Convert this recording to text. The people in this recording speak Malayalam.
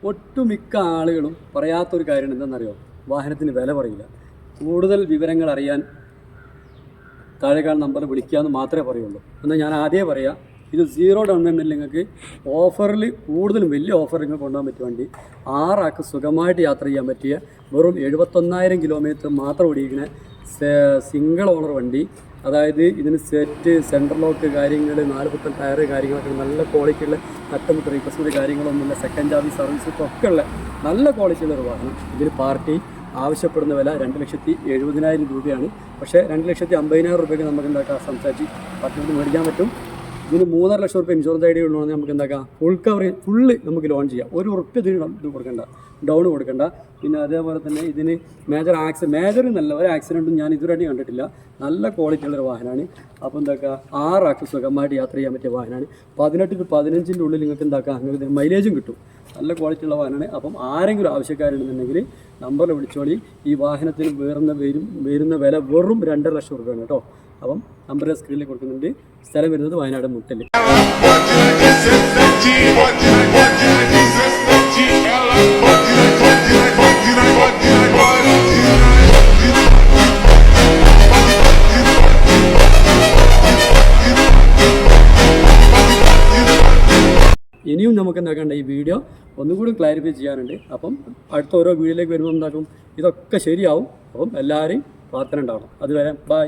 ഒട്ടുമിക്ക ആളുകളും പറയാത്തൊരു കാര്യം എന്താണെന്നറിയോ? വാഹനത്തിന് വില പറയില്ല. കൂടുതൽ വിവരങ്ങൾ അറിയാൻ താഴെക്കാൾ നമ്പർ വിളിക്കാമെന്ന് മാത്രമേ പറയുള്ളൂ. എന്നാൽ ഞാൻ ആദ്യമേ പറയാം, ഇത് 0 ഡൗൺ പേയ്മെൻറ്റിൽ നിങ്ങൾക്ക് ഓഫറിൽ കൂടുതലും വലിയ ഓഫർ നിങ്ങൾക്ക് കൊണ്ടുപോകാൻ പറ്റിയ വണ്ടി, 6 ആൾക്ക് സുഖമായിട്ട് യാത്ര ചെയ്യാൻ പറ്റിയ വെറും 71,000 കിലോമീറ്റർ മാത്രം ഓടിയിരിക്കുന്ന സിംഗിൾ ഓണർ വണ്ടി. അതായത് ഇതിന് സെറ്റ്, സെൻട്രൽ ലോക്ക് കാര്യങ്ങൾ, 4 ടയർ കാര്യങ്ങളൊക്കെ നല്ല ക്വാളിറ്റിയുള്ള അറ്റമുട്ട് റീപ്ലേസ്മെൻറ്റ് കാര്യങ്ങളൊന്നുമില്ല, സെക്കൻഡ് ചാർജ് സർവീസ് ഒക്കെ ഉള്ള നല്ല ക്വാളിറ്റിയുള്ള ഒരു വാഹനം. ഇതിന് പാർട്ടി ആവശ്യപ്പെടുന്ന വില 2,70,000 രൂപയാണ്. പക്ഷേ 2,50,000 രൂപയ്ക്ക് നമുക്ക് എന്താക്കാം സംസാരിച്ച് പാർട്ടിക്ക് മേടിക്കാൻ പറ്റും. ഇതിന് 3.5 ലക്ഷം രൂപ ഇൻഷുറൻസ് ഐ ഡി ഉള്ളതെന്ന് നമുക്ക് എന്താക്കാം ഫുൾ കവറേജ് ഫുള്ള് നമുക്ക് ലോൺ ചെയ്യാം. ഒരു ഉറുപ്പ് ഇതിന് ഇത് കൊടുക്കണ്ട, ഡൗൺ കൊടുക്കണ്ട. പിന്നെ അതേപോലെ തന്നെ ഇതിന് മേജർ എന്നല്ല ഒരു ആക്സിഡൻറ്റും ഞാൻ ഇതുവരെയായിട്ട് കണ്ടിട്ടില്ല. നല്ല ക്വാളിറ്റി ഉള്ളൊരു വാഹനമാണ്. അപ്പോൾ എന്താക്കുക 6 ആൾക്ക് സുഖമായിട്ട് യാത്ര ചെയ്യാൻ പറ്റിയ വാഹനമാണ്. 18 to 15 ഉള്ളിൽ നിങ്ങൾക്ക് എന്താക്കാം നിങ്ങൾക്ക് മൈലേജും കിട്ടും. നല്ല ക്വാളിറ്റി ഉള്ള വാഹനമാണ്. അപ്പം ആരെങ്കിലും ആവശ്യക്കാരുണ്ടെന്നുണ്ടെങ്കിൽ നമ്പറിൽ വിളിച്ചോളി. ഈ വാഹനത്തിന് വരുന്ന വില വെറും 2.5 ലക്ഷം രൂപയാണ് കേട്ടോ. അപ്പം നമ്പർ സ്ക്രീനിൽ കൊടുക്കുന്നുണ്ട്. സ്ഥലം വരുന്നത് വയനാട് മുട്ടല്. ഇനിയും നമുക്ക് എന്താക്കണ്ട ഈ വീഡിയോ ഒന്നുകൂടി ക്ലാരിഫൈ ചെയ്യാനുണ്ട്. അപ്പം അടുത്ത ഓരോ വീഡിയോയിലേക്ക് വരുമ്പോൾ എന്താക്കും ഇതൊക്കെ ശരിയാവും. അപ്പം എല്ലാവരെയും പ്രാർത്ഥന ഉണ്ടാവണം. അതുവരെ ബൈ.